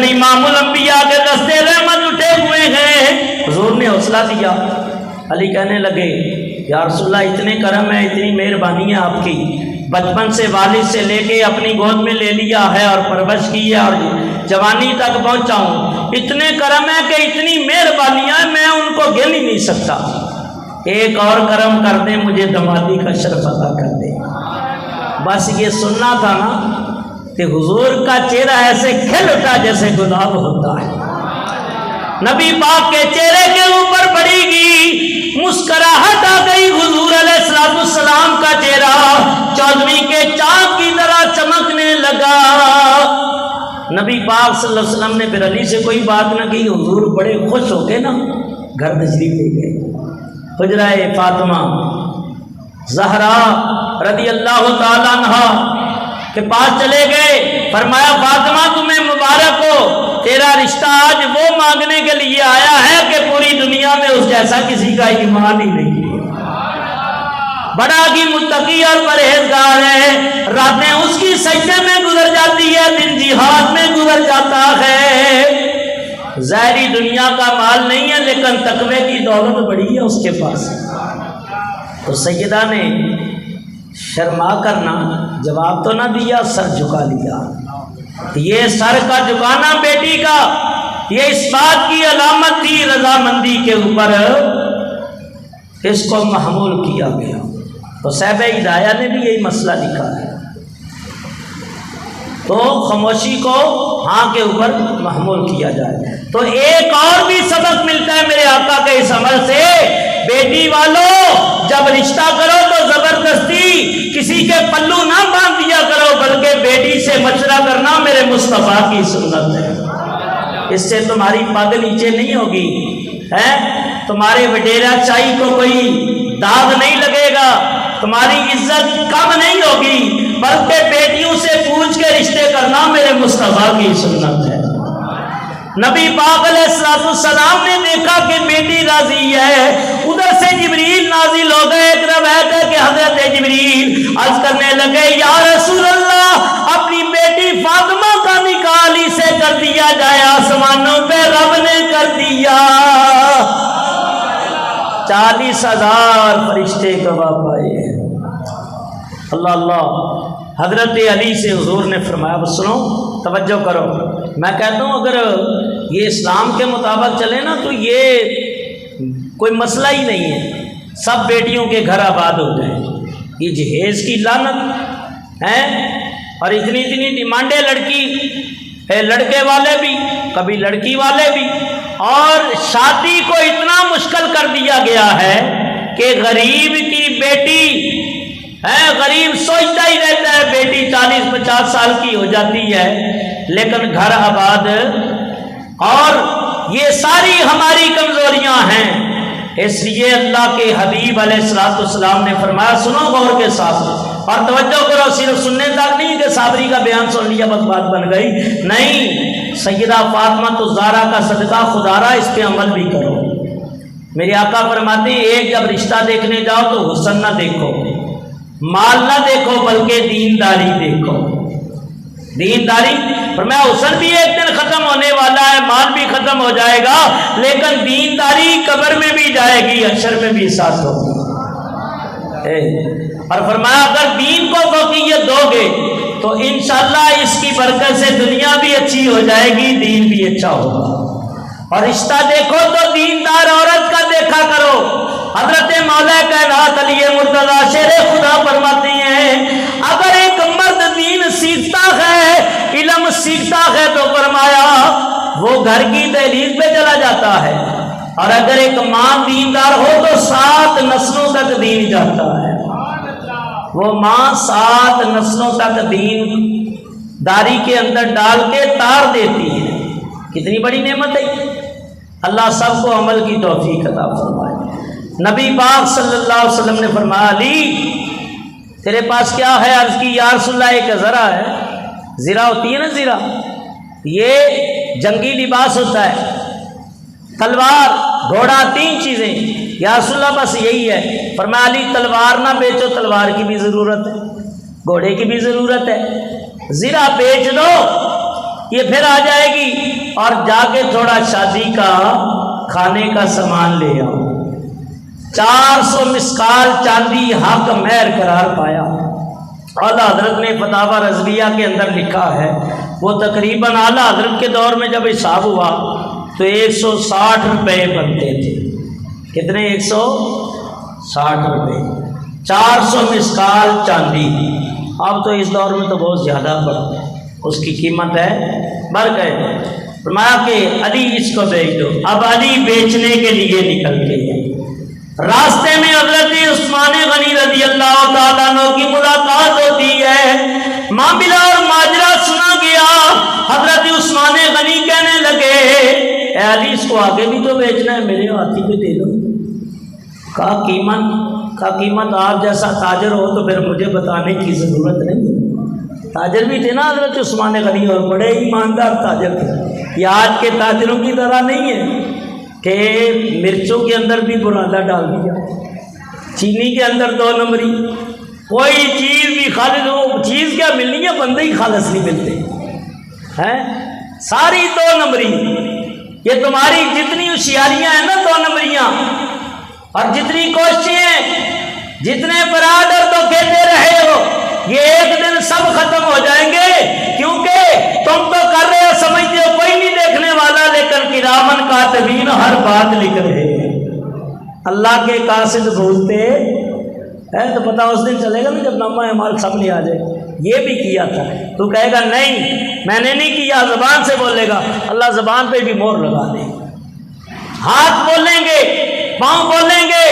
لیکن امام الانبیاء کے دستے رحمت اٹھے ہوئے ہیں۔ حضور نے حوصلہ دیا۔ علی کہنے لگے یا رسول اللہ اتنے کرم ہے، اتنی مہربانی ہے آپ کی، بچپن سے والد سے لے کے اپنی گود میں لے لیا ہے اور پرورش کی ہے اور جوانی تک پہنچا ہوں، اتنے کرم ہے کہ اتنی مہربانیاں ہیں میں ان کو گن ہی نہیں سکتا، ایک اور کرم کر دیں مجھے دمادی کا شرف عطا کر دیں۔ بس یہ سننا تھا نا کہ حضور کا چہرہ ایسے کھل اٹھا جیسے گلاب ہوتا ہے۔ نبی پاک کے چہرے کے اوپر پڑی گی مسکراہٹ آ گئی، حضور علیہ السلام کا چہرہ 14ویں کے چاند کی طرح چمکنے لگا۔ نبی پاک صلی اللہ علیہ وسلم نے پھر علی سے کوئی بات نہ کی، حضور بڑے خوش ہو کے نا گھر تشریف لے گئے۔ حجرہ فاطمہ زہرا رضی اللہ تعالیٰ عنہا کے پاس چلے گئے، فرمایا فاطمہ تمہیں مبارک ہو، تیرا رشتہ آج وہ مانگنے کے لیے آیا ہے کہ پوری دنیا میں اس جیسا کسی کا ایمان ہی نہیں ہے، بڑا ہی متقی اور پرہیزگار ہے، راتیں اس کی سجدے میں گزر جاتی ہے، دن جہاد میں گزر جاتا ہے، ظاہری دنیا کا مال نہیں ہے لیکن تقوی کی دولت بڑی ہے اس کے پاس۔ تو سیدہ نے شرما کرنا جواب تو نہ دیا، سر جھکا لیا۔ یہ سر کا جھکانا بیٹی کا یہ اس بات کی علامت تھی رضامندی کے اوپر، اس کو محمول کیا گیا۔ تو صاحب ہدایہ نے بھی یہی مسئلہ لکھا ہے، تو خاموشی کو ہاں کے اوپر محمول کیا جائے۔ تو ایک اور بھی سبق ملتا ہے میرے آقا کے اس عمل سے، بیٹی والوں جب رشتہ کرو تو زبردستی کسی کے پلو نہ باندھ دیا کرو، بلکہ بیٹی سے مشورہ کرنا میرے مصطفیٰ کی سنت ہے، اس سے تمہاری پگ نیچے نہیں ہوگی، تمہارے وڈیرا چائی کو کوئی داغ نہیں لگے گا، تمہاری عزت کم نہیں ہوگی، بلکہ بیٹیوں سے پوچھ کے رشتے کرنا میرے مصطفیٰ کی سنت ہے۔ نبی پاک علیہ السلام نے دیکھا کہ بیٹی راضی ہے، ادھر سے جبریل نازل ہو گئے۔ ایک روایت ہے کہ حضرت جبریل عرض کرنے لگے یا رسول اللہ اپنی بیٹی فاطمہ کا نکاح علی سے کر دیا جائے، آسمانوں پہ رب نے کر دیا۔ 40,000 فرشتے گواہ پائے ہیں۔ اللہ اللہ۔ حضرت علی سے حضور نے فرمایا بس سنو توجہ کرو، میں کہتا ہوں اگر یہ اسلام کے مطابق چلے نا تو یہ کوئی مسئلہ ہی نہیں ہے، سب بیٹیوں کے گھر آباد ہو جائیں۔ یہ جہیز کی لعنت ہے اور اتنی ڈیمانڈیں، لڑکے والے بھی کبھی لڑکی والے بھی، اور شادی کو اتنا مشکل کر دیا گیا ہے کہ غریب کی بیٹی غریب سوچتا ہی رہتا ہے بیٹی 40-50 سال کی ہو جاتی ہے لیکن گھر آباد، اور یہ ساری ہماری کمزوریاں ہیں۔ اس لیے اللہ کے حبیب علیہ السلام نے فرمایا سنو غور کے ساتھ اور توجہ کرو، صرف سننے تک نہیں کہ صابری کا بیان سن لیا بس بات بن گئی، نہیں، سیدہ فاطمہ الزہرا کا صدقہ خدارا اس پہ عمل بھی کرو۔ میرے آقا فرماتے ہیں ایک جب رشتہ دیکھنے جاؤ تو حسن نہ دیکھو، مال نہ دیکھو، بلکہ دینداری دیکھو۔ دینداری فرمایا حسن بھی ایک دن ختم ہونے والا ہے، مال بھی ختم ہو جائے گا، لیکن دینداری قبر میں بھی جائے گی، حشر میں بھی ساتھ ہوگی۔ اور فرمایا اگر دین کو فوقیت دو گے تو انشاءاللہ اس کی برکت سے دنیا بھی اچھی ہو جائے گی، دین بھی اچھا ہوگا۔ اور رشتہ دیکھو تو دیندار عورت کا دیکھا کرو۔ حضرت مولا کائنات علی مرتضیٰ شیر خدا فرماتے ہیں اگر ایک مرد دین سیکھتا ہے، علم سیکھتا ہے تو فرمایا وہ گھر کی دہلیز پہ چلا جاتا ہے، اور اگر ایک ماں دیندار ہو تو 7 نسلوں تک دین جاتا ہے۔ وہ ماں 7 نسلوں تک دین داری کے اندر ڈال کے تار دیتی ہے، کتنی بڑی نعمت ہے۔ اللہ سب کو عمل کی توفیق عطا فرمائے۔ نبی پاک صلی اللہ علیہ وسلم نے فرمایا علی تیرے پاس کیا ہے؟ عرض کی یا رسول اللہ ایک زرہ ہے، زرہ ہوتی ہے نا، زرہ یہ جنگی لباس ہوتا ہے، تلوار، گھوڑا، 3 چیزیں۔ یا رسول اللہ بس یہی ہے۔ فرمایا علی تلوار نہ بیچو، تلوار کی بھی ضرورت ہے، گھوڑے کی بھی ضرورت ہے، زرہ بیچ دو یہ پھر آ جائے گی، اور جا کے تھوڑا شادی کا کھانے کا سامان لے آؤ۔ 400 مسکال چاندی حق مہر قرار پایا۔ اعلیٰ حضرت نے فتاوی رضویہ کے اندر لکھا ہے، وہ تقریباً اعلیٰ حضرت کے دور میں جب حساب ہوا تو 160 روپے بنتے تھے۔ کتنے؟ 160 روپے، 400 مسکال چاندی۔ اب تو اس دور میں تو بہت زیادہ اس کی قیمت ہے، بڑھ گئے۔ فرمایا کہ علی اس کو بیچ دو۔ اب علی بیچنے کے لیے نکلتے ہیں، راستے میں حضرت عثمان غنی رضی اللہ تعالیٰ عنہ کی ملاقات ہوتی ہے۔ معاملہ اور ماجرا سنا گیا۔ حضرت عثمان غنی کہنے لگے اے علی اس کو آگے بھی تو بیچنا ہے، میرے ہاتھی پہ دے دو۔ کا قیمت آپ جیسا تاجر ہو تو پھر مجھے بتانے کی ضرورت نہیں ہے۔ تاجر بھی تھے نا حضرت عثمان غنی، اور بڑے ایماندار تاجر تھے۔ یہ آج کے تاجروں کی طرح نہیں ہے کہ مرچوں کے اندر بھی برادہ ڈال دیا، چینی کے اندر 2 نمبری، کوئی چیز بھی خالص، وہ چیز کیا ملنی ہے، بندے ہی خالص نہیں ملتے ہیں، ساری 2 نمبری۔ یہ تمہاری جتنی ہوشیاریاں ہیں نا 2 نمبریاں، اور جتنی کوششیں، جتنے فراڈ اور دھوکے دے رہے ہو، یہ ایک دن سب ختم ہو جائیں گے، کیونکہ تم تو کر رہے ہو سمجھتے ہو کوئی نہیں دیکھنے والا، لیکن کرامن کاتبین ہر بات لکھ رہے ہیں۔ اللہ کے قاصد بولتے ہے تو پتہ اس دن چلے گا نا جب نامہ اعمال سامنے آ جائے۔ یہ بھی کیا تھا، تو کہے گا نہیں میں نے نہیں کیا، زبان سے بولے گا، اللہ زبان پہ بھی مہر لگا دے گا۔ ہاتھ بولیں گے، پاؤں بولیں گے،